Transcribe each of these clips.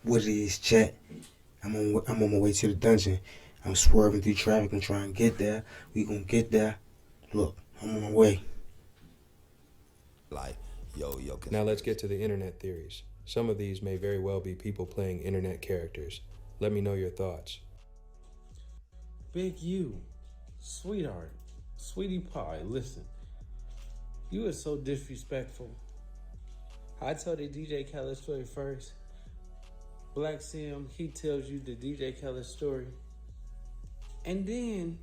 what it is, chat. I'm on my way to the dungeon. I'm swerving through traffic and trying to get there. We gonna get there. Look, I'm on my way. Like, yo. Now let's get to the internet theories. Some of these may very well be people playing internet characters. Let me know your thoughts. Big U, sweetheart, sweetie pie, listen. You are so disrespectful. I told the DJ Khaled story first. Black Sim, he tells you the DJ Khaled story. And then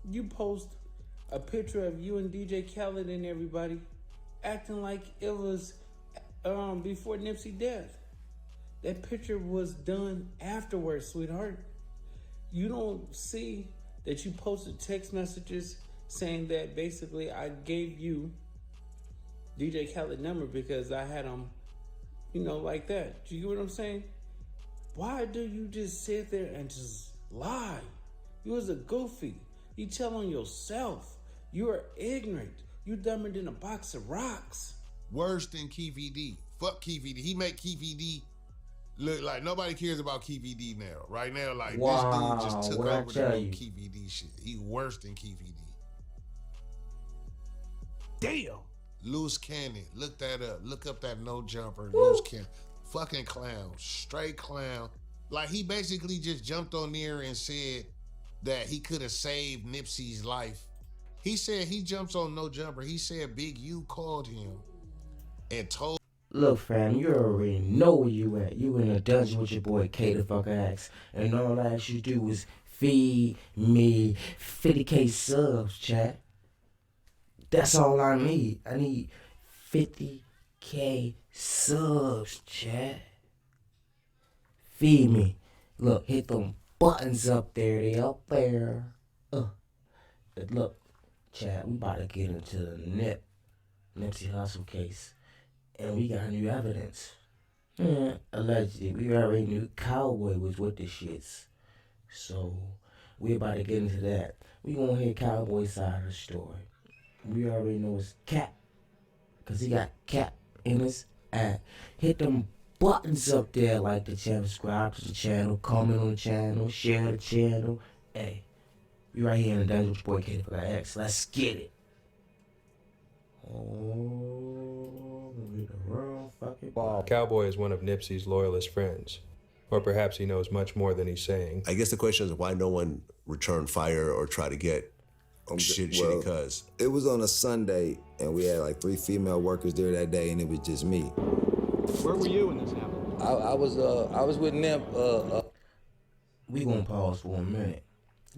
you post a picture of you and DJ Khaled and everybody acting like it was before Nipsey death. That picture was done afterwards, sweetheart. You don't see that you posted text messages saying that basically I gave you DJ Khaled number because I had him, like that. Do you get what I'm saying? Why do you just sit there and just lie? You was a goofy. You tell on yourself. You are ignorant. You dumber than a box of rocks. Worse than KVD. Fuck KVD. He make KVD look like nobody cares about KVD now. Right now, like this dude just took over the whole KVD shit. He worse than KVD. Damn. Loose cannon. Look that up. Look up that no jumper. Loose cannon. Fucking clown. Straight clown. Like he basically just jumped on there and said that he could have saved Nipsey's life. He said he jumps on no jumper. He said Big U called him and told. Look, fam, you already know where you at. You in a dungeon with your boy K the fuck Axe. And all I ask you to do is feed me 50K subs, chat. That's all I need. I need 50K subs, chat. Feed me. Look, hit them buttons up there. They up there. Look, chat, we about to get into the Nipsey Hussle case. And we got new evidence. Allegedly, we already knew Cowboy was with the shits. So, we about to get into that. We gonna hear Cowboy's side of the story. We already know it's Cap. Because he got Cap in his ad. Hit them buttons up there like the channel. Subscribe to the channel. Comment on the channel. Share the channel. Hey, we right here in the dungeon with your boy K for X. Let's get it. Cowboy is one of Nipsey's loyalist friends. Or perhaps he knows much more than he's saying. I guess the question is why no one returned fire or tried to get shitty cuz. It was on a Sunday, and we had like 3 female workers there that day, and it was just me. Where were you when this happened? I was with Nip. We gonna pause for a minute.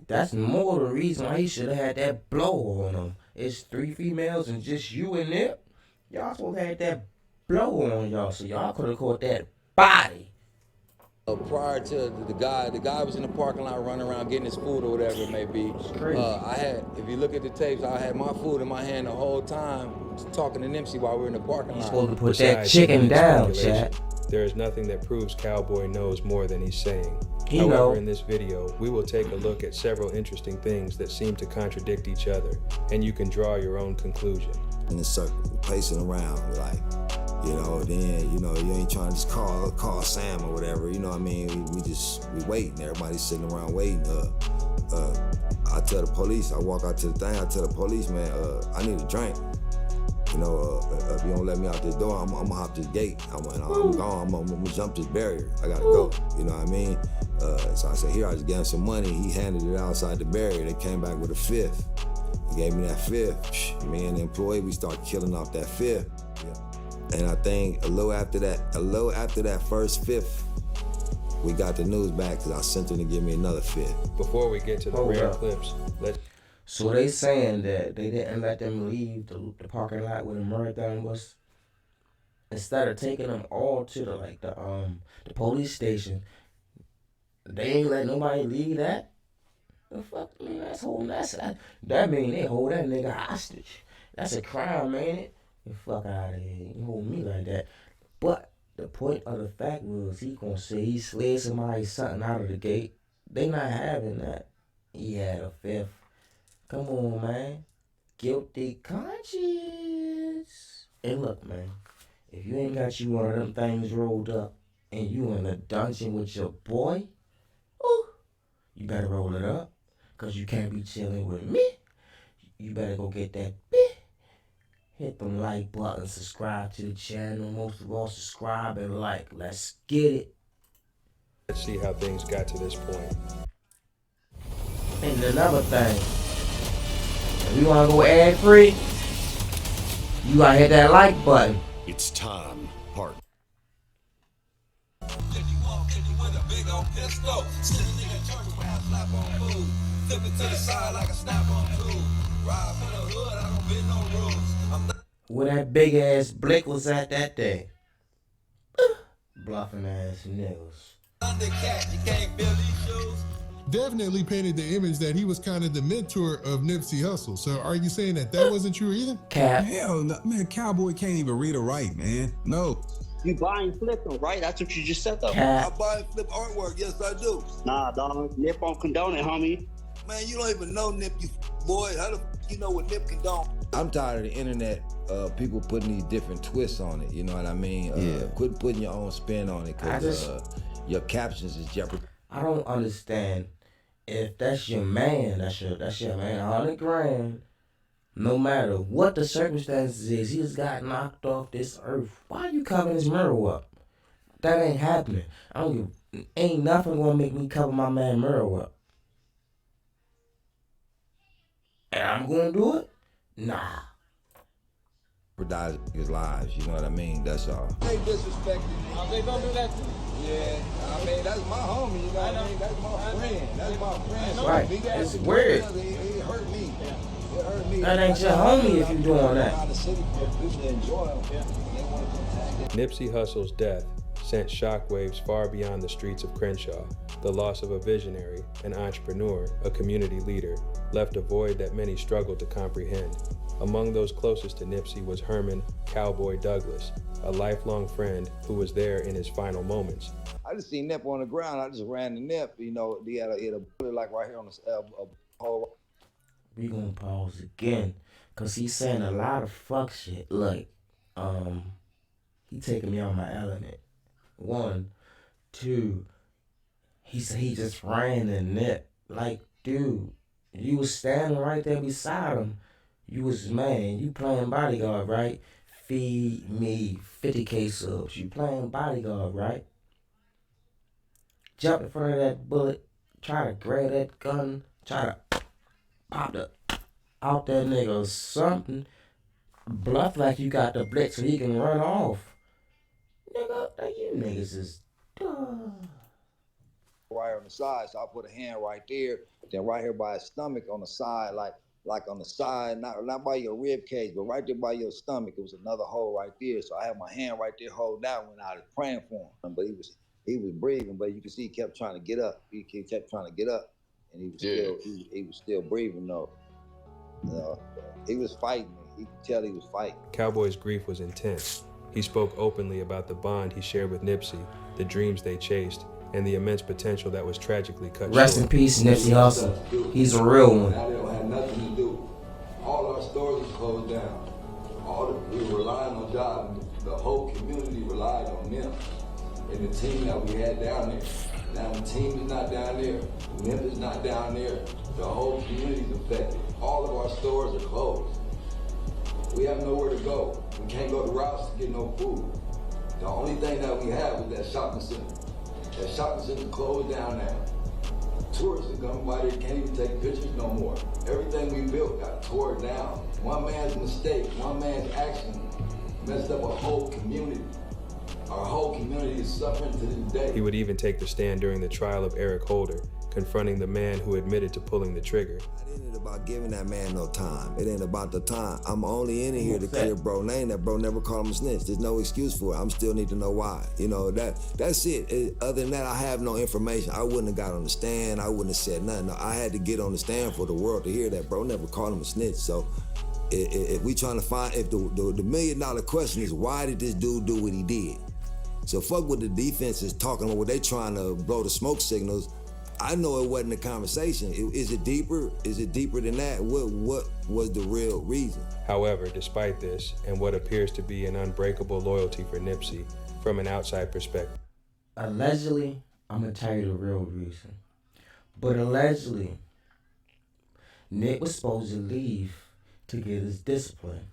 That's more the reason why he should have had that blow on him. It's 3 females and just you and Nip. Y'all supposed to have that blow on y'all, so y'all could have caught that body. Prior to the guy was in the parking lot running around getting his food or whatever it may be. I had, if you look at the tapes, I had my food in my hand the whole time, talking to Nipsey while we were in the parking lot. You're supposed to put that chicken down, chat. There is nothing that proves Cowboy knows more than he's saying. However, in this video, we will take a look at several interesting things that seem to contradict each other, and you can draw your own conclusion. In a circle, pacing around, like, then, you ain't trying to just call Sam or whatever, you know what I mean? We waiting, everybody's sitting around waiting. I tell the police, I walk out to the thing, I tell the police, man, I need a drink. If you don't let me out this door, I'm gonna hop this gate. I'm gone, I'm gonna jump this barrier. I gotta go, you know what I mean? So I said, here, I just gave him some money. He handed it outside the barrier. They came back with a 5th. He gave me that 5th. Me and the employee, we started killing off that 5th. Yeah. And I think a little after that first 5th, we got the news back because I sent him to give me another 5th. Before we get to the rare clips, So they saying that they didn't let them leave the parking lot where the marathon was. Instead of taking them all to the police station, they ain't let nobody leave that. The fuck, man, that mean they hold that nigga hostage. That's a crime, ain't it? The fuck out of here. You hold me like that. But the point of the fact was he gonna say he slid something out of the gate. They not having that. He had a 5th. Come on, man. Guilty conscience. And look, man, if you ain't got you one of them things rolled up, and you in a dungeon with your boy, ooh, you better roll it up, cause you can't be chilling with me. You better go get that bit. Hit the like button, subscribe to the channel. Most of all, subscribe and like. Let's get it. Let's see how things got to this point. And another thing, if you wanna go ad free, you gotta hit that like button. It's time, part. Where that big ass blick was at that day. Bluffing ass niggas. Definitely painted the image that he was kind of the mentor of Nipsey Hussle. So are you saying that that wasn't true either? Cap. Hell no, man, Cowboy can't even read or write, man. No. You buy and flip them, right? That's what you just said, though. Cap. I buy and flip artwork, yes I do. Nah, dog. Nip don't condone it, homie. Man, you don't even know Nip, you boy. How the you know what Nip condone? I'm tired of the internet, people putting these different twists on it, you know what I mean? Quit putting your own spin on it, because your captions is jeopardy. I don't understand. If that's your man, that's your man, 100 grand. No matter what the circumstances is, he just got knocked off this earth. Why are you covering his mirror up? That ain't happening. Ain't nothing gonna make me cover my man mirror up. And I'm gonna do it? Nah. Jeopardize his lives, you know what I mean? That's all. They disrespected me. They gonna do that too? Yeah, I mean, that's my homie, you know what I mean? That's my friend. That's my friend. Right. It's weird. It hurt me. It hurt me. That ain't your homie if you doing that. Nipsey Hussle's death sent shockwaves far beyond the streets of Crenshaw. The loss of a visionary, an entrepreneur, a community leader, left a void that many struggled to comprehend. Among those closest to Nipsey was Herman Cowboy Douglas, a lifelong friend who was there in his final moments. I just seen Nip on the ground. I just ran the Nip. You know, he had a bullet like right here on the hole. We gonna pause again, cause he's saying a lot of fuck shit. Look, he taking me on my element. 1, 2. He said he just ran the Nip. Like, dude, you was standing right there beside him. You was, man, you playing bodyguard, right? Feed me 50K subs. You playing bodyguard, right? Jump in front of that bullet, try to grab that gun, try to pop the out that nigga or something. Bluff like you got the blitz so he can run off. Nigga, you niggas is right on the side, so I put a hand right there, then right here by his stomach on the side, like on the side, not by your rib cage, but right there by your stomach. It was another hole right there. So I had my hand right there, hold down when I was praying for him. But he was breathing, but you can see he kept trying to get up. He kept trying to get up, and he was still breathing though. You know, he was fighting. You could tell he was fighting. Cowboy's grief was intense. He spoke openly about the bond he shared with Nipsey, the dreams they chased, and the immense potential that was tragically cut short. Rest in peace, Nipsey Hussle. He's a real one. Now they don't have nothing to do. All our stores are closed down. We were relying on jobs. The whole community relied on them and the team that we had down there. Now the team is not down there. Nip is not down there. The whole community is affected. All of our stores are closed. We have nowhere to go. We can't go to Rouse to get no food. The only thing that we have is that shopping center. That shopping center closed down now. Tourists are coming by there, can't even take pictures no more. Everything we built got torn down. One man's mistake, one man's action messed up a whole community. Our whole community is suffering to this day. He would even take the stand during the trial of Eric Holder, confronting the man who admitted to pulling the trigger. It ain't about giving that man no time. It ain't about the time. I'm only in here to clear bro name. That bro never called him a snitch. There's no excuse for it. I'm still need to know why. You know, that's it. Other than that, I have no information. I wouldn't have got on the stand. I wouldn't have said nothing. No, I had to get on the stand for the world to hear that bro never called him a snitch. So if we trying to find, if the $1 million question is why did this dude do what he did? So fuck what the defense is talking about, what they trying to blow the smoke signals. I know it wasn't a conversation. Is it deeper? Is it deeper than that? What was the real reason? However, despite this, and what appears to be an unbreakable loyalty for Nipsey, from an outside perspective. Allegedly, I'm gonna tell you the real reason. But allegedly, Nick was supposed to leave to get his discipline.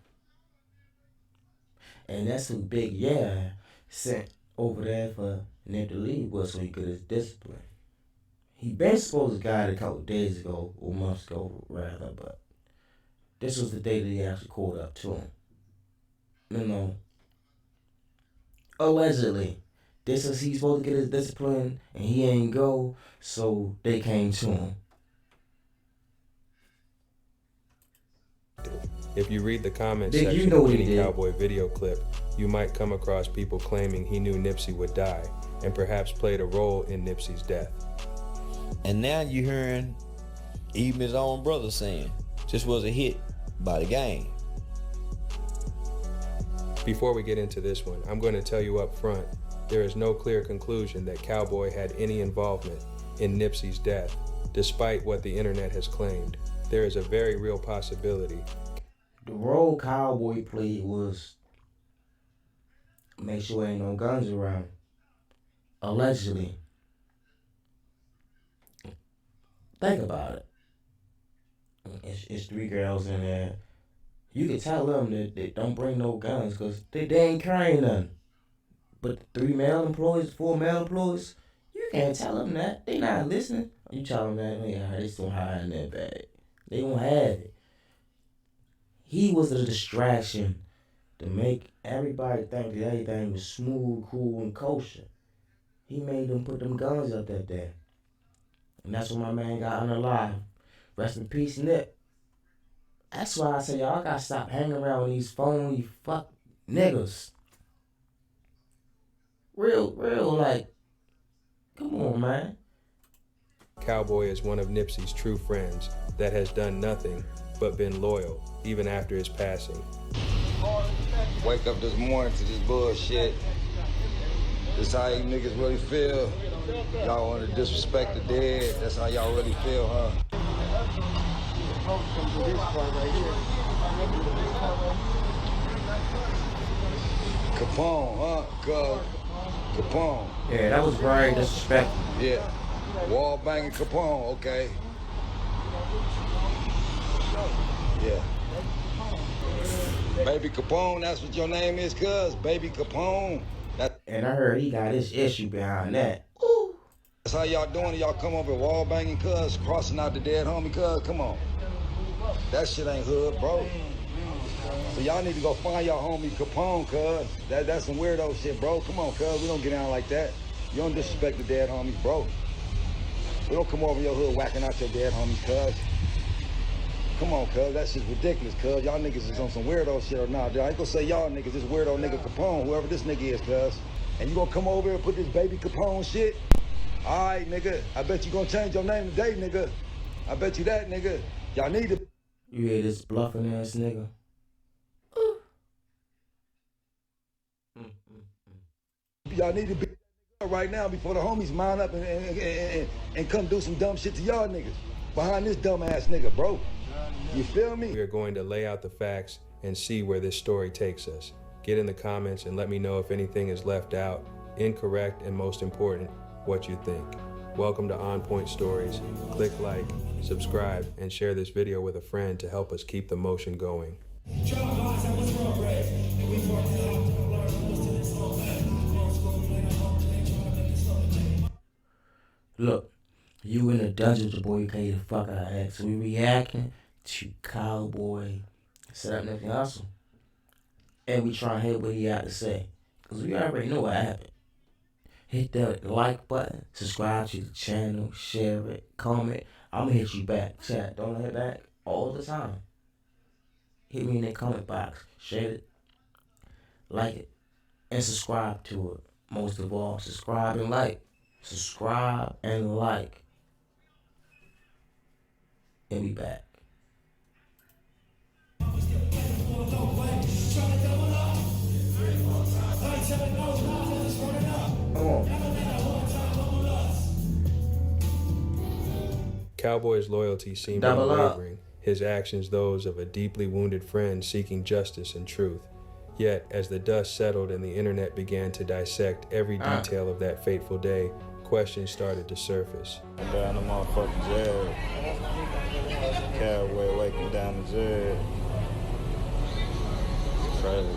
And that's who Big Yeah sent over there for Nick to leave was so he could get his discipline. He been supposed to got it a couple days ago, or months ago rather, but this was the day that he actually called up to him. You know, allegedly. This is he's supposed to get his discipline and he ain't go, so they came to him. If you read the comments Big, section you know of what he any did. Cowboy video clip, you might come across people claiming he knew Nipsey would die and perhaps played a role in Nipsey's death. And now you're hearing even his own brother saying, this was a hit by the gang. Before we get into this one, I'm going to tell you up front, there is no clear conclusion that Cowboy had any involvement in Nipsey's death, despite what the internet has claimed. There is a very real possibility. The role Cowboy played was make sure ain't no guns around. Allegedly. Think about it. It's three girls in there. You can tell them that they don't bring no guns because they ain't carrying none. But 4 male employees, you can't tell them that. They not listening. You tell them that, yeah, they still hide in that bag. They won't have it. He was a distraction to make everybody think that everything was smooth, cool, and kosher. He made them put them guns up that day. And that's when my man got unalive. Rest in peace, Nip. That's why I say y'all gotta stop hanging around with these phony fuck niggas. Real, like, come on, man. Cowboy is one of Nipsey's true friends that has done nothing but been loyal, even after his passing. Wake up this morning to this bullshit. This how you niggas really feel. Y'all want to disrespect the dead. That's how y'all really feel, huh? Capone, huh? Capone. Yeah, that was very disrespectful. Yeah. Wall banging Capone, okay. Yeah. Baby Capone, that's what your name is, cuz? Baby Capone. And I heard he got his issue behind that. That's how y'all doing it. Y'all come up with wall banging, cuz, crossing out the dead homie, cuz. Come on. That shit ain't hood, bro. So y'all need to go find y'all homie Capone, cuz. That's some weirdo shit, bro. Come on, cuz. We don't get down like that. You don't disrespect the dead homies, bro. We don't come over your hood whacking out your dead homies, cuz. Come on, cuz. That shit's ridiculous, cuz. Y'all niggas is on some weirdo shit or not. I ain't gonna say y'all niggas, this weirdo nigga Capone, whoever this nigga is, cuz. And you gonna come over here and put this baby Capone shit? All right, nigga. I bet you gonna change your name today, nigga. I bet you that, nigga. Y'all need to... You hear this bluffing ass nigga? Y'all need to be right now before the homies mount up and come do some dumb shit to y'all niggas. Behind this dumb ass nigga, bro. You feel me? We are going to lay out the facts and see where this story takes us. Get in the comments and let me know if anything is left out, incorrect, and most important, what you think. Welcome to On Point Stories. Click like, subscribe, and share this video with a friend to help us keep the motion going. Look, you in the dungeon with your boy, you can't get the fuck out of that. So we reacting to Cowboy set up Nipsey Hussle. And we trying to hear what he had to say. Because we already know what happened. Hit that like button, subscribe to the channel, share it, comment. I'm going to hit you back. Chat, don't hit back all the time. Hit me in the comment box. Share it, like it, and subscribe to it. Most of all, subscribe and like. Subscribe and like. And be back. Cowboy's loyalty seemed Double up. unwavering, his actions those of a deeply wounded friend seeking justice and truth. Yet, as the dust settled and the internet began to dissect every detail of that fateful day, questions started to surface. Down the motherfucking Jared. Cowboy waking down the Jared. Crazy.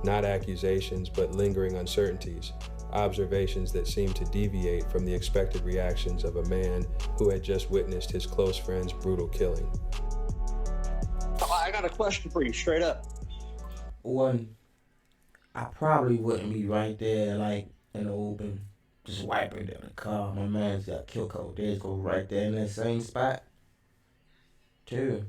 Not accusations, but lingering uncertainties. Observations that seemed to deviate from the expected reactions of a man who had just witnessed his close friend's brutal killing. I got a question for you, straight up. One, I probably wouldn't be right there, like, in the open, just wiping down the car. My man's got killed a couple days ago right there in that same spot. Two,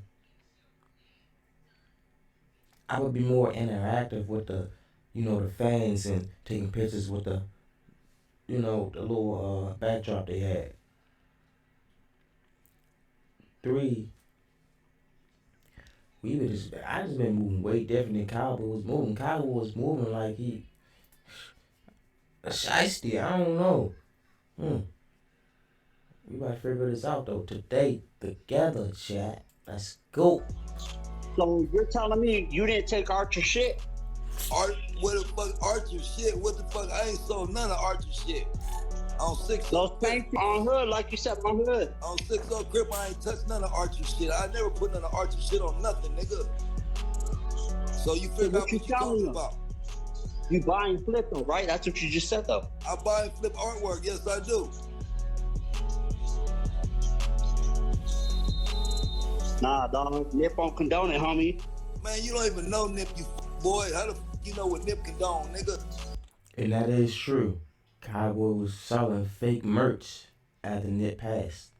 I would be more interactive with the, the fans and taking pictures with the, the little backdrop they had. Three, I just been moving way different than Cowboy was moving. Cowboy was moving like he a shiesty. I don't know. We about to figure this out though today together, chat. Let's go. So you're telling me you didn't take Archer shit? What the fuck Archer shit? What the fuck? I ain't sold none of Archer shit. On 6 Those things on hood, like you said, on hood. On 6-0 Crip, I ain't touched none of Archer shit. I never put none of Archer shit on nothing, nigga. So you figure out what you talking about. You buy and flip them, right? That's what you just said though. I buy and flip artwork, yes I do. Nah, dog. Nip don't condone it, homie. Man, you don't even know Nip, you boy. How the you know what Nip condone, nigga? And that is true. Cowboy was selling fake merch after Nip passed.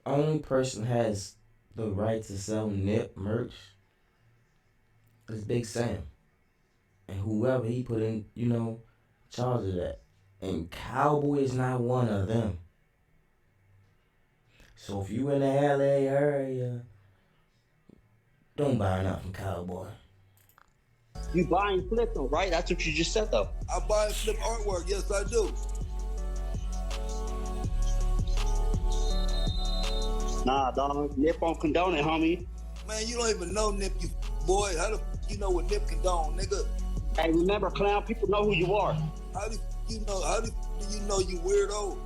Only person has the right to sell Nip merch is Big Sam. And whoever he put in, charge of that. And Cowboy is not one of them. So if you in the LA area, don't buy nothing from Cowboy. You buy and flip them, right? That's what you just said though. I buy and flip artwork, yes I do. Nah, dog. Nip don't condone it, homie. Man, you don't even know Nip, you boy. How the you know what Nip condone, nigga? Hey, remember, clown, people know who you are. How do you know you weirdo?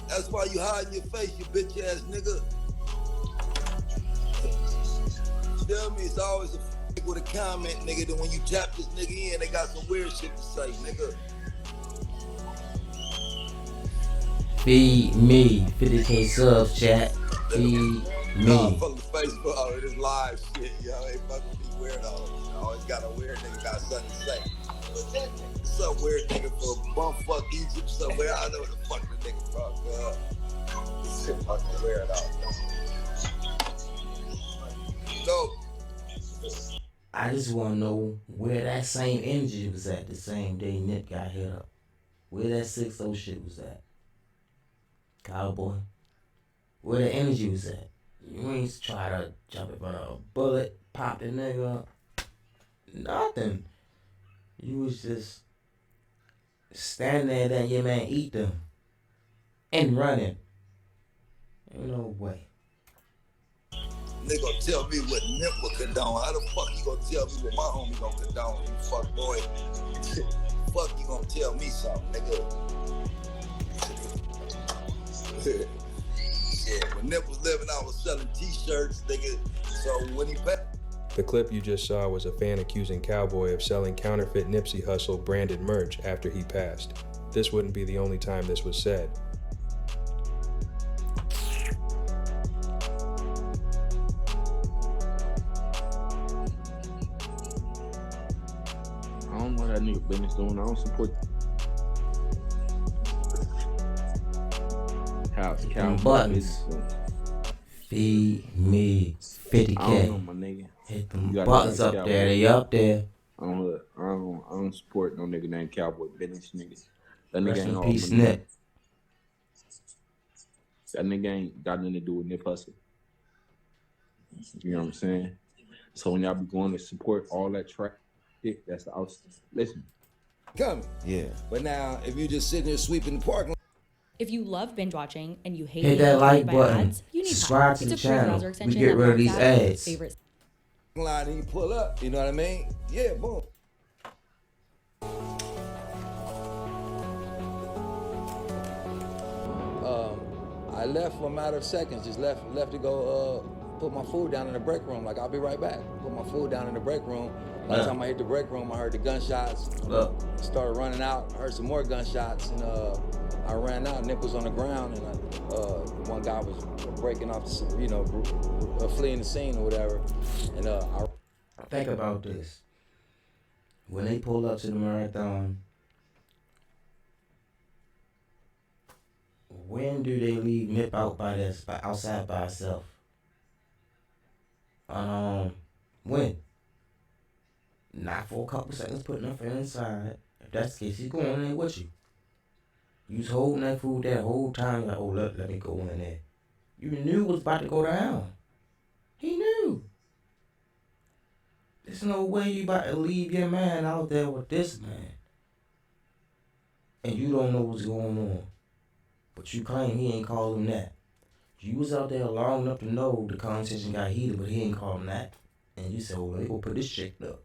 That's why you hiding your face, you bitch ass nigga. You feel me? It's always a with a comment, nigga, that when you tap this nigga in, they got some weird shit to say, nigga. Feed me. 50K subs, chat. Feed me. Fuck the Facebook, all of this live shit, yo. Ain't fucking be weirdos. Always got a weird nigga got something to say. Some weird nigga from bumfuck Egypt somewhere. I know where the fuck the nigga from, Shit fucking weirdo. No. I just want to know where that same energy was at the same day Nip got hit up. Where that 6-0 shit was at. Cowboy. Where the energy was at. You ain't try to jump in front of a bullet, pop the nigga up. Nothing. You was just standing there letting your man eat them. And running. Ain't no way. Nigga gonna tell me what Nip will condone. How the fuck you gonna tell me what my homie gonna condone, you fuck boy? Fuck you gonna tell me something, nigga? Yeah, when Nip was living, I was selling t-shirts, nigga. So when he passed. The clip you just saw was a fan accusing Cowboy of selling counterfeit Nipsey Hussle branded merch after he passed. This wouldn't be the only time this was said. I don't know what that nigga business doing. I don't support Cowboy buttons. Feed me 50K. I don't know, my nigga. Hit them buttons up there. They up there. I don't support no nigga named Cowboy business, nigga. That nigga Rest ain't in all peace, money. Nip. That nigga ain't got nothing to do with Nip Hussle. You know what I'm saying? So when y'all be going to support all that track shit, that's the outside. Listen. Coming. Yeah. But now, if you just sitting there sweeping the parking lot. If you love binge watching and you hate Hit being that like interrupted by button. ads, you need Subscribe Pie. to It's the a free channel. browser We extension get that rid of blocks these out your ads. favorite line and you pull up, you know what I mean? Yeah, boom. I left for a matter of seconds, just left to go put my food down in the break room. Like, I'll be right back. Put my food down in the break room. By the time I hit the break room, I heard the gunshots. Started running out, heard some more gunshots, and I ran out. Nip was on the ground, and one guy was breaking off, fleeing the scene or whatever. And Think about this. When they pull up to the marathon, when do they leave Nip out outside by herself? When? Not for a couple seconds putting her friend inside. If that's the case, he's going in there with you. You was holding that food that whole time, like, oh, let me go in there. You knew it was about to go down. He knew. There's no way you about to leave your man out there with this man. And you don't know what's going on. But you claim he ain't call him that. You was out there long enough to know the conversation got heated, but he ain't call him that. And you said, well, let me go put this chick up.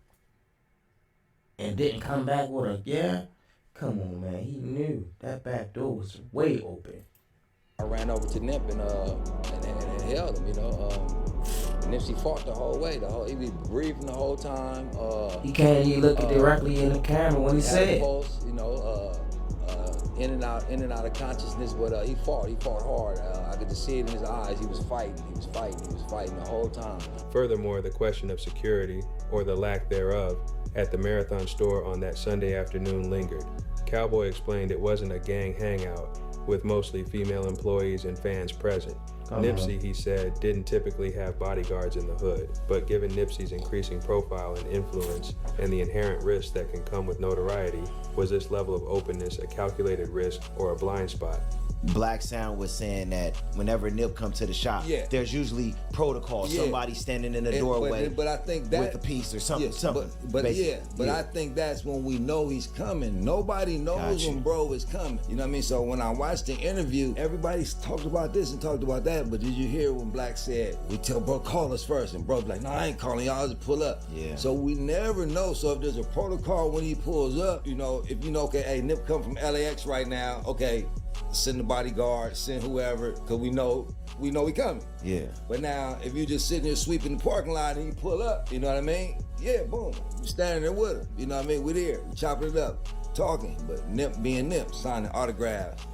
And didn't come back with a, yeah? Come on, man. He knew that back door was way open. I ran over to Nip and held him, Nipsey fought the whole way. He was breathing the whole time. He can't even look directly in the camera when he said it. Pulse, in and out of consciousness, but he fought hard. I could just see it in his eyes. He was fighting the whole time. Furthermore, the question of security, or the lack thereof, at the Marathon store on that Sunday afternoon lingered. Cowboy explained it wasn't a gang hangout, with mostly female employees and fans present. Nipsey, he said, didn't typically have bodyguards in the hood, but given Nipsey's increasing profile and influence and the inherent risks that can come with notoriety, was this level of openness a calculated risk or a blind spot? Black Sound was saying that whenever Nip comes to the shop, there's usually protocol. Somebody standing in the doorway but I think that, with a piece or something. But I think that's when we know he's coming. Nobody knows when bro is coming. You know what I mean? So when I watched the interview, everybody talked about this and talked about that. But did you hear when Black said, we tell bro, call us first? And bro be like, no, I ain't calling y'all, just pull up. Yeah. So we never know. So if there's a protocol when he pulls up, if okay, hey, Nip come from LAX right now, okay, send the bodyguard, send whoever, because we know he coming. Yeah. But now, if you just sitting there sweeping the parking lot and you pull up, you know what I mean? Yeah, boom. You standing there with him. You know what I mean? We're there. We chopping it up, talking. But Nip being Nip, signing autographs.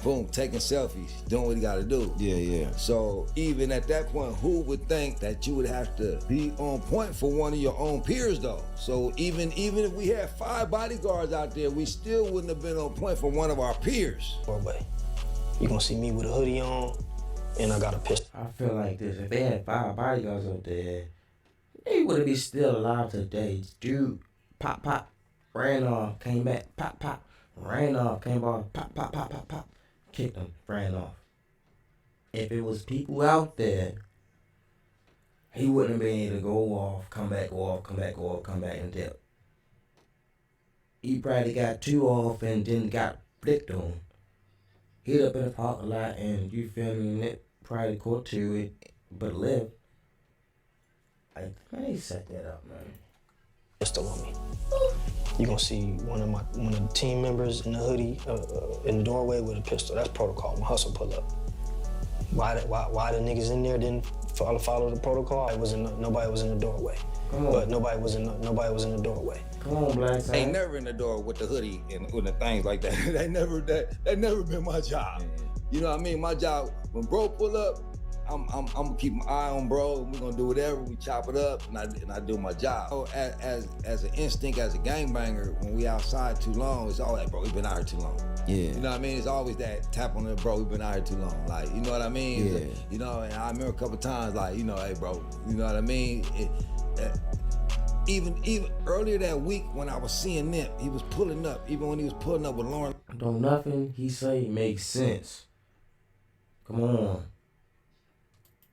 Boom, taking selfies, doing what he got to do. Yeah. So even at that point, who would think that you would have to be on point for one of your own peers, though? So even if we had 5 bodyguards out there, we still wouldn't have been on point for one of our peers. Way. You gonna see me with a hoodie on, and I got a pistol. I feel like this. If they had 5 bodyguards up there, they would be still alive today. Dude, pop, ran off, came back, pop, ran off, came off, pop. Kicked him, ran off. If it was people out there, he wouldn't have been able to go off, come back, and dip. He probably got 2 off and then got flicked on. Hit up in the parking lot and you feel me, Nip probably caught to it, but lived. Man, he set that up, man. Pistol on me. You gonna see one of the team members in the hoodie in the doorway with a pistol. That's protocol. My hustle pull up. Why the niggas in there didn't follow the protocol? Nobody was in the doorway. But nobody was in the doorway. Come on, Black. Ain't never in the door with the hoodie and with the things like that. that never been my job. You know what I mean? My job when bro pull up, I'm gonna keep my eye on bro. We're gonna do whatever. We chop it up, and I do my job. So as an instinct, as a gangbanger, when we outside too long, it's all that, bro. We've been out here too long. Yeah. You know what I mean? It's always that tap on the bro. We've been out here too long. Like, you know what I mean? Yeah. And I remember a couple times, like, hey, bro. You know what I mean? Even earlier that week when I was seeing Nip, he was pulling up. Even when he was pulling up with Lauren. Don't nothing he say makes sense. Come on.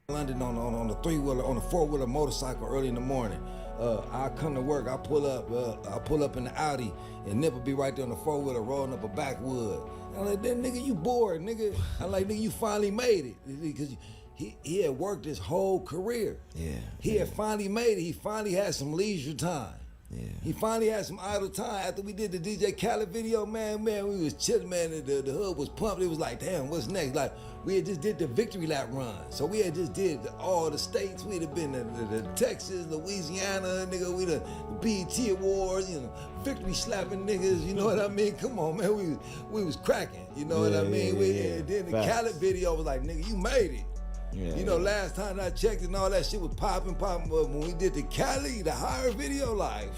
London on the 3-wheeler, on the 4-wheeler motorcycle early in the morning. I come to work, I pull up in the Audi, and Nip will be right there on the 4-wheeler rolling up a backwood. I'm like, then nigga, you bored, nigga. I'm like, nigga, you finally made it. Because he had worked his whole career. Yeah. He had finally made it. He finally had some leisure time. Yeah. He finally had some idle time. After we did the DJ Khaled video, man, we was chilling, man. The hood was pumped. It was like, damn, what's next? Like, we had just did the victory lap run. So we had just did all the states. We'd have been to Texas, Louisiana, nigga. We the BET Awards, you know, victory slapping niggas. You know what I mean? Come on, man. We was cracking. You know what I mean? And then the Khaled video was like, nigga, you made it. Yeah, you know, last time I checked and all that shit was popping. But when we did the Cali, the higher video, like,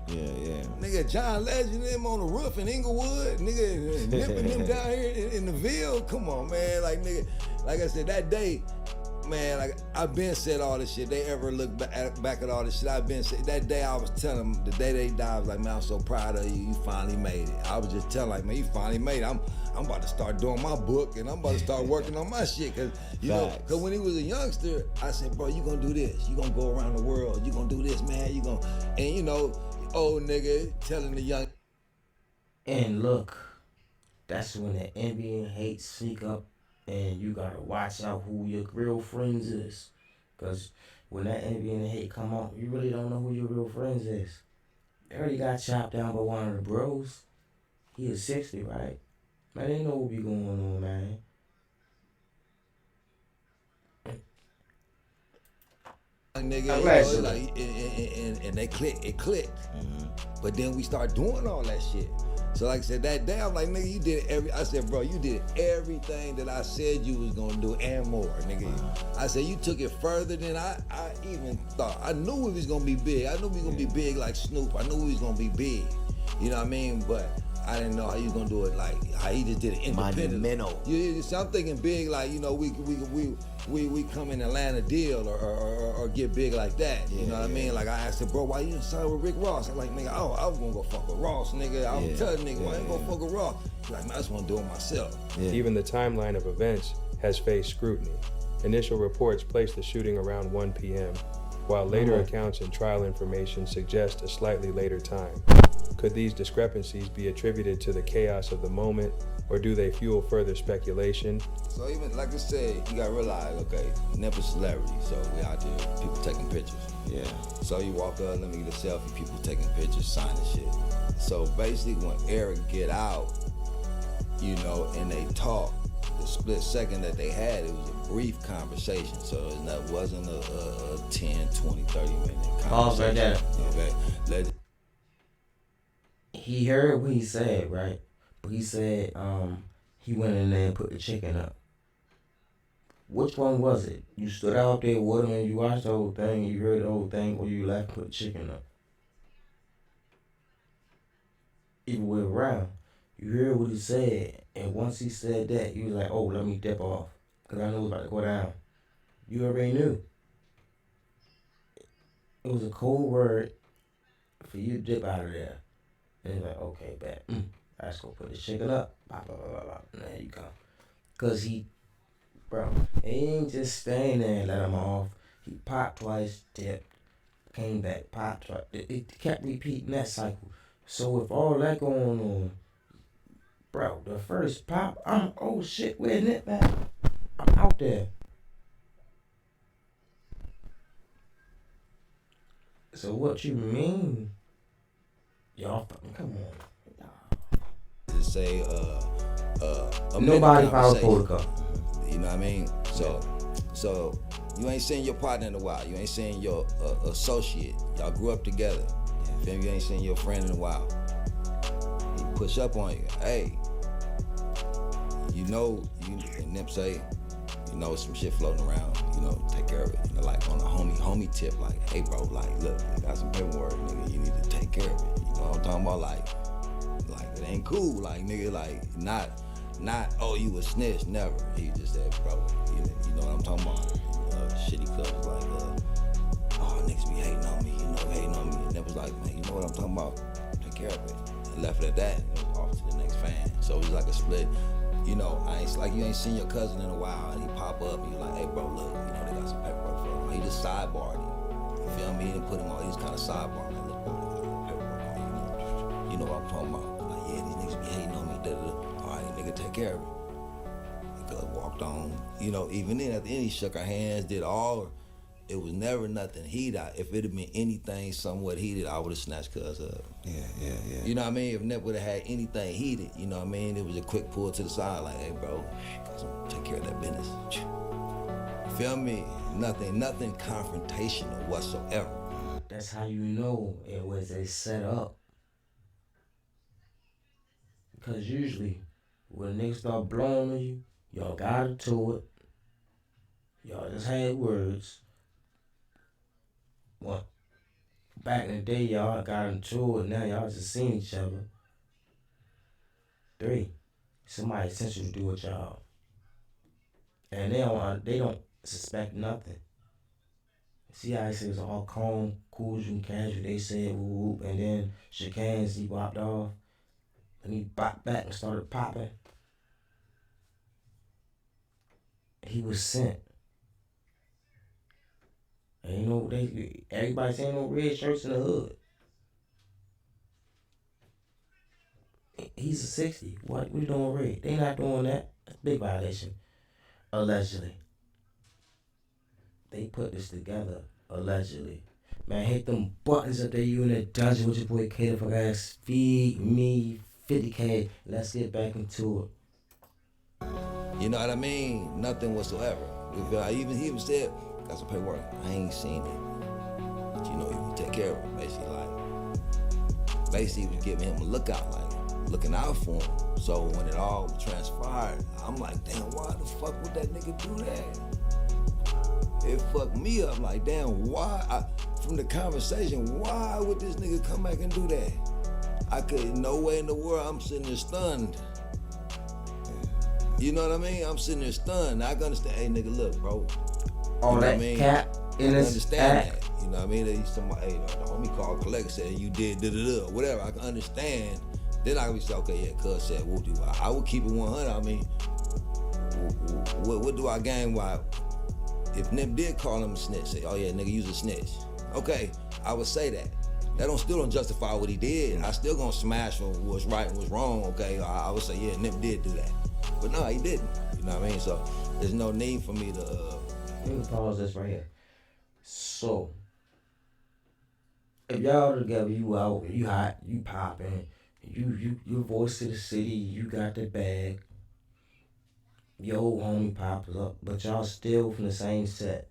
yeah. Nigga, John Legend, them on the roof in Inglewood, nigga, nipping them down here in the Ville. Come on, man. Like, nigga, like I said, that day, man, like, I've been said all this shit. They ever look back at all this shit, I've been said. That day I was telling them, the day they died, I was like, man, I'm so proud of you. You finally made it. I was just telling, like, man, you finally made it. I'm about to start doing my book, and I'm about to start working on my shit. Cause you know, cause when he was a youngster, I said, bro, you gonna do this. You gonna go around the world. You gonna do this, man. You gonna, and you know, old nigga telling the young. And look, that's when the envy and hate sneak up, and you gotta watch out who your real friends is. Cause when that envy and hate come out, you really don't know who your real friends is. They already got chopped down by one of the bros. He is 60, right? Man, they know what be going on, man. Nigga, you know, like, and it clicked. But then we start doing all that shit. So like I said, that day I'm like, nigga, you did I said, bro, you did everything that I said you was gonna do and more, nigga. I said, you took it further than I even thought. I knew we was gonna be big. I knew we was gonna be big like Snoop. I knew we was gonna be big. You know what I mean? But I didn't know how you was gonna do it, like how he just did it independently. Monumental. Yeah, so I'm thinking big, like, you know, we come in Atlanta deal or get big like that. You know what I mean? Like I asked him, bro, why you didn't sign with Rick Ross? I'm like, nigga, I was gonna go fuck with Ross, nigga. I was telling nigga, why I ain't gonna fuck with Ross? He's like, man, I just wanna do it myself. Even the timeline of events has faced scrutiny. Initial reports placed the shooting around 1 p.m., while later accounts and trial information suggest a slightly later time. Could these discrepancies be attributed to the chaos of the moment, or do they fuel further speculation? So even, like I said, you gotta realize, okay, Nip is a celebrity, so we out there, people taking pictures. Yeah. So you walk up, let me get a selfie, people taking pictures, signing shit. So basically when Eric get out, you know, and they talk, the split second that they had, it was a brief conversation. So it wasn't a 10, 20, 30 minute conversation. Pause right there. Okay. He heard what he said, right? But he said he went in there and put the chicken up. Which one was it? You stood out there with him and you watched the whole thing, you heard the whole thing, or you left and put the chicken up? Either way around, you heard what he said, and once he said that, you was like, oh, let me dip off, because I knew it was about to go down. You already knew. It was a cold word for you to dip out of there. And you're like, okay, bet. Let's go put the chicken up. Blah, blah, blah, blah, blah. And there you go. Because he ain't just staying there and let him off. He popped twice, dipped, came back, popped twice. It kept repeating that cycle. So with all that going on, bro, the first pop, oh shit, where Nip at? I'm out there. So what you mean? Y'all fucking come on. To say nobody follows protocol. You know what I mean? So you ain't seen your partner in a while. You ain't seen your associate. Y'all grew up together. You ain't seen your friend in a while. He push up on you. Hey, you know, and Nip say, you know, some shit floating around. You know, take care of it. You know, like on a homie tip. Like, hey, bro, like, look, I got some paperwork, nigga. You need to take care of it. You know what I'm talking about? Like it ain't cool. Like, nigga, like not. Oh, you a snitch? Never. He just said, bro. You know what I'm talking about? Shitty club was like, oh, niggas be hating on me. You know, hating on me. And Nip was like, man, you know what I'm talking about? Take care of it. And left it at that. And it was off to the next fan. So it was like a split. You know, you ain't seen your cousin in a while, and he pop up, and you're like, hey, bro, look, you know, they got some paperwork for him. He just sidebarred him. You feel me? He didn't put him on. He was kind of sidebar. Like, look, bro, they got paperwork on you know what I'm talking about. Like, yeah, these niggas be hating on me. All right, nigga, take care of it. Because walked on. You know, even then, at the end, he shook our hands, did all. It was never nothing heated. If it had been anything somewhat heated, I would have snatched cuz up. Yeah. You know what I mean? If Nip would have had anything heated, you know what I mean? It was a quick pull to the side, like, hey, bro, take care of that business. Feel me? Nothing confrontational whatsoever. That's how you know it was a setup. Because usually, when niggas start blowing on you, y'all got into it. Y'all just had words. What? Back in the day, y'all got into it. Now y'all just seen each other. 3, somebody essential to do a job, and they don't suspect nothing. See how I say it's all calm, cool, and casual. They said whoop, and then shook hands. He walked off, and he bopped back and started popping. He was sent. Ain't no everybody saying no red shirts in the hood. He's a 60. What we doing red? They not doing that. That's a big violation. Allegedly. They put this together. Allegedly. Man, hit them buttons up there. You in the dungeon with your boy K for ass. Feed me 50K. Let's get back into it. You know what I mean? Nothing whatsoever. He even said, got some paperwork. I ain't seen it. But you know, you can take care of it. Basically, he was giving him a lookout, like looking out for him. So when it all transpired, I'm like, damn, why the fuck would that nigga do that? It fucked me up. Like, damn, why? From the conversation, why would this nigga come back and do that? I could, no way in the world, I'm sitting there stunned. You know what I mean? I'm sitting there stunned. I can understand, hey nigga, look, bro. All that cap in his understand that. You know what I mean? Somebody, hey, the homie called collector said you did whatever. I can understand. Then I can be say, okay, yeah, cuz said we'll do. I would keep it 100. I mean, what do I gain? Why? If Nip did call him a snitch, say, oh yeah, nigga, you's a snitch. Okay, I would say that. That still don't justify what he did. I still gonna smash on what's right and what's wrong. Okay, I would say, yeah, Nip did do that. But no, he didn't. You know what I mean? So there's no need for me to. Let me pause this right here. So, if y'all together, you out, you hot, you popping, you voice to the city, you got the bag. Your old homie pops up, but y'all still from the same set,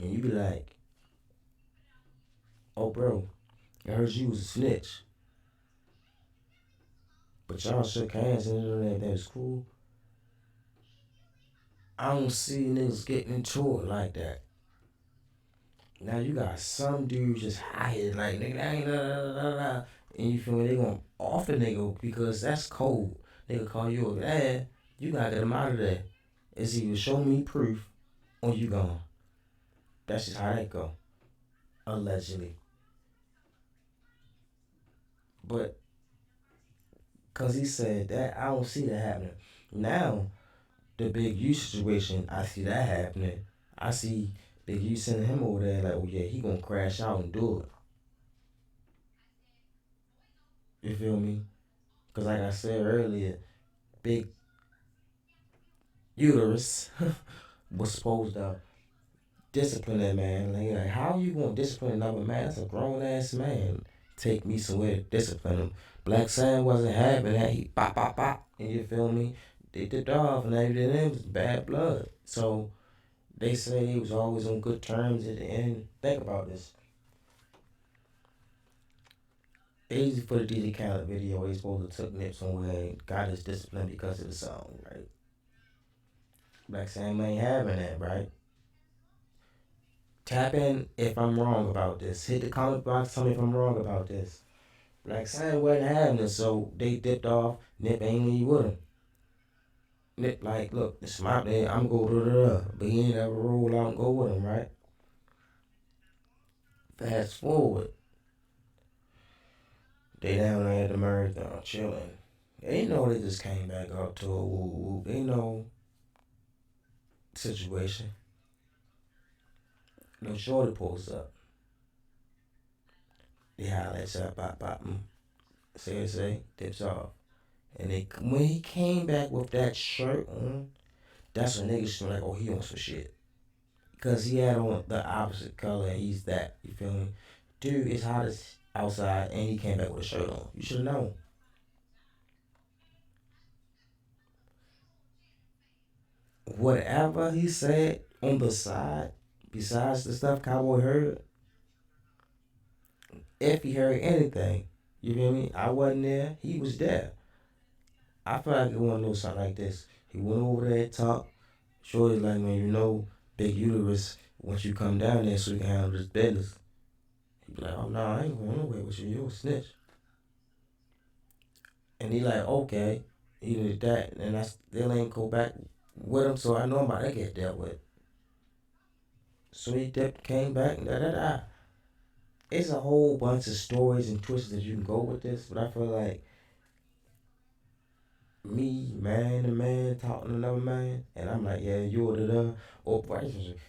and you be like, "Oh, bro, I heard you was a snitch." But y'all shook hands and that was cool. I don't see niggas getting into it like that. Now you got some dudes just hiding like nigga, ain't and you feel me? They gonna off the nigga because that's cold. They gonna call you a dad. You gotta get them out of there. It's either show me proof or you gone. That's just how that go. Allegedly. But cause he said that, I don't see that happening. Now, the bIG situation, I see that happening. I see bIG sending him over there like, oh yeah, he gonna crash out and do it. You feel me? Cause like I said earlier, big uterus was supposed to discipline that man. Like how you gonna discipline another man? That's a grown ass man. Take me somewhere to discipline him. Black Sam wasn't having that. He pop pop pop. And you feel me? They dipped off and everything. It was bad blood. So they say he was always on good terms at the end. Think about this. Easy for the DJ Khaled video. They supposed to took Nip somewhere and got his discipline because of the song, right? Black Sam ain't having that, right? Tap in if I'm wrong about this. Hit the comment box, tell me if I'm wrong about this. Black Sam wasn't having it, so they dipped off. Nip ain't leave with him. Nip like, look, it's my day, I'm going to but he ain't ever roll out and go with him, right? Fast forward. They down there at the marathon chilling. They know they just came back up to a woo-woo. They know situation. No shorty pulls up. They holler at shot, pop, pop, say, dips off. And when he came back with that shirt on, that's when niggas feel like, oh, he on some shit. Because he had on the opposite color and he's that. You feel me? Dude, it's hot as outside and he came back with a shirt on. You should have known. Whatever he said on the side, besides the stuff Cowboy heard, if he heard anything, you feel me? I wasn't there, he was there. I feel like he want to know something like this. He went over there and talked. Shorty like, man, you know, big uterus, once you come down there so you can handle this business. He be like, oh, no, I ain't going nowhere with you. You a snitch. And he like, okay. He did that. And I still ain't go back with him, so I know I'm about to get dealt with. So he came back and da-da-da. It's a whole bunch of stories and twists that you can go with this, but I feel like me, man to man, talking to another man, and I'm like, yeah, you're the or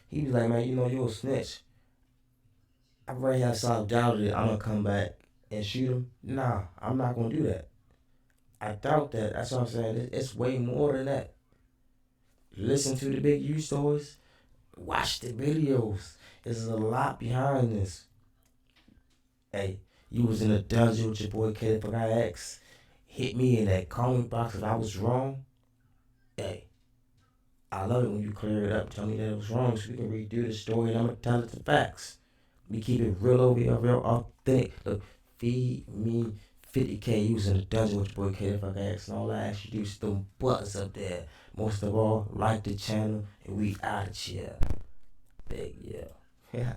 he be like, man, you know, you're a snitch. I already have solidarity. I'm gonna come back and shoot him. Nah, I'm not gonna do that. I doubt that. That's what I'm saying. It's way more than that. Listen to the big stories. Watch the videos. There's a lot behind this. Hey, you was in a dungeon with your boy K for X. Hit me in that comment box if I was wrong. Hey, I love it when you clear it up, tell me that it was wrong so we can redo the story and I'm going to tell it the facts. We keep it real over here, real authentic. Look, feed me 50K using the dungeon with your boy K for X. And all I ask you to do is throw buttons up there. Most of all, like the channel and we out of here. Big yeah.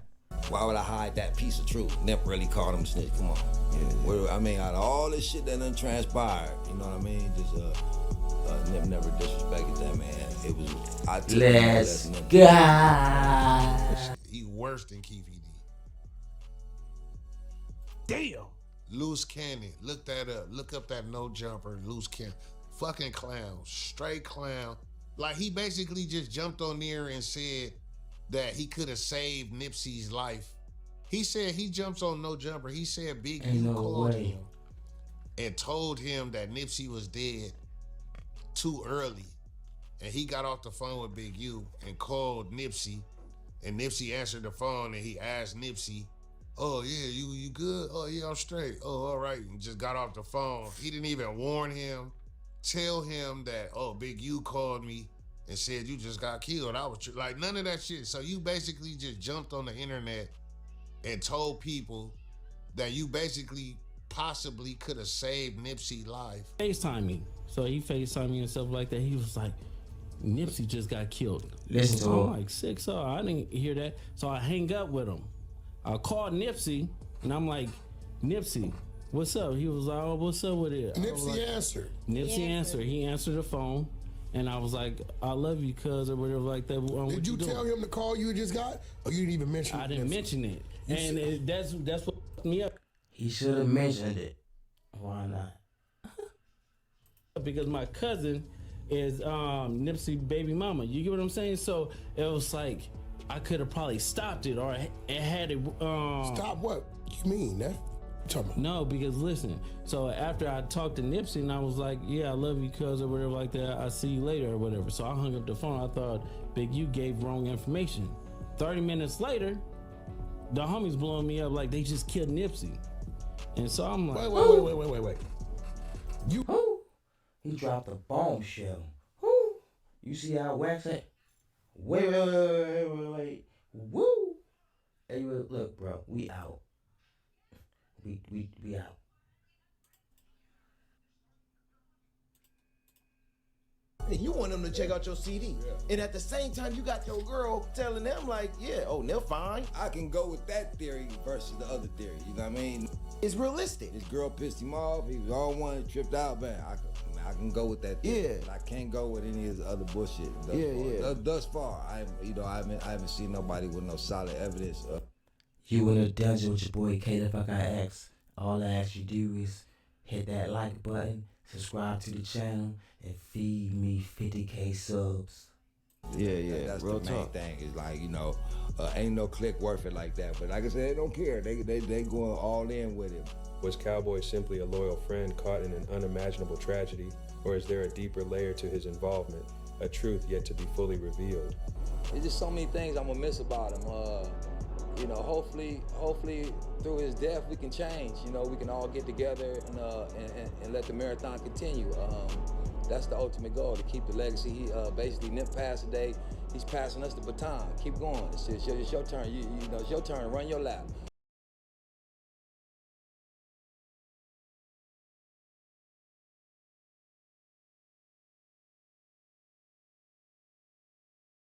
Why would I hide that piece of truth? Nip really called him a snitch. Come on. Yeah. I mean, out of all this shit that done transpired, you know what I mean? Just Nip never disrespected that man. It was. Let's go. He worse than Keith. Damn. Loose cannon. Look that up. Look up that no jumper. Loose cannon. Fucking clown. Straight clown. Like he basically just jumped on there and said that he could have saved Nipsey's life. He said he jumps on no jumper. He said bIG called him and told him that Nipsey was dead too early. And he got off the phone with bIG and called Nipsey. And Nipsey answered the phone and he asked Nipsey, oh yeah, you good? Oh yeah, I'm straight. Oh, all right. And just got off the phone. He didn't even warn him, tell him that, oh, bIG called me and said you just got killed. I was like, none of that shit. So you basically just jumped on the internet and told people that you basically possibly could have saved Nipsey's life. FaceTime me. So he FaceTime me and stuff like that. He was like, Nipsey just got killed. Listen to him. I'm like, sick, so I didn't hear that. So I hang up with him. I called Nipsey and I'm like, Nipsey, what's up? He was like, oh, what's up with it? Nipsey answered. Nipsey answered. He answered the phone. And I was like, I love you, cuz, or whatever like that. Did you tell him the call you just got? Or you didn't even mention it? I didn't mention it. And that's what fucked me up. He should have mentioned it. Why not? Because my cousin is Nipsey baby mama. You get what I'm saying? So it was like, I could have probably stopped it or it had it. Stop what? You mean that? No, because listen, so after I talked to Nipsey and I was like, yeah, I love you, cuz, or whatever like that, I'll see you later or whatever. So I hung up the phone. I thought bIG gave wrong information. 30 minutes later, the homies blowing me up like they just killed Nipsey. And so I'm like, wait. You who? He dropped a bombshell. Who? You see how wax it? Wait. Woo! Hey, look, bro, we out. We out. And you want them to check out your CD. Yeah. And at the same time, you got your girl telling them like, yeah, oh, they're fine. I can go with that theory versus the other theory. You know what I mean? It's realistic. His girl pissed him off. He was all one, tripped out, man. I can go with that theory. Yeah. But I can't go with any of the other bullshit. Thus far, I haven't seen nobody with no solid evidence. You in a dungeon with your boy K the fuck I X. All I ask you do is hit that like button, subscribe to the channel, and feed me 50K subs. Yeah. That's Real the main talk. thing. Is like, you know, ain't no click worth it like that. But like I said, they don't care. They going all in with it. Was Cowboy simply a loyal friend caught in an unimaginable tragedy, or is there a deeper layer to his involvement, a truth yet to be fully revealed? There's just so many things I'm gonna miss about him. You know, hopefully through his death we can change. You know, we can all get together and let the marathon continue. That's the ultimate goal, to keep the legacy. He basically Nip passed today. He's passing us the baton. Keep going. It's your turn. You know, it's your turn. Run your lap.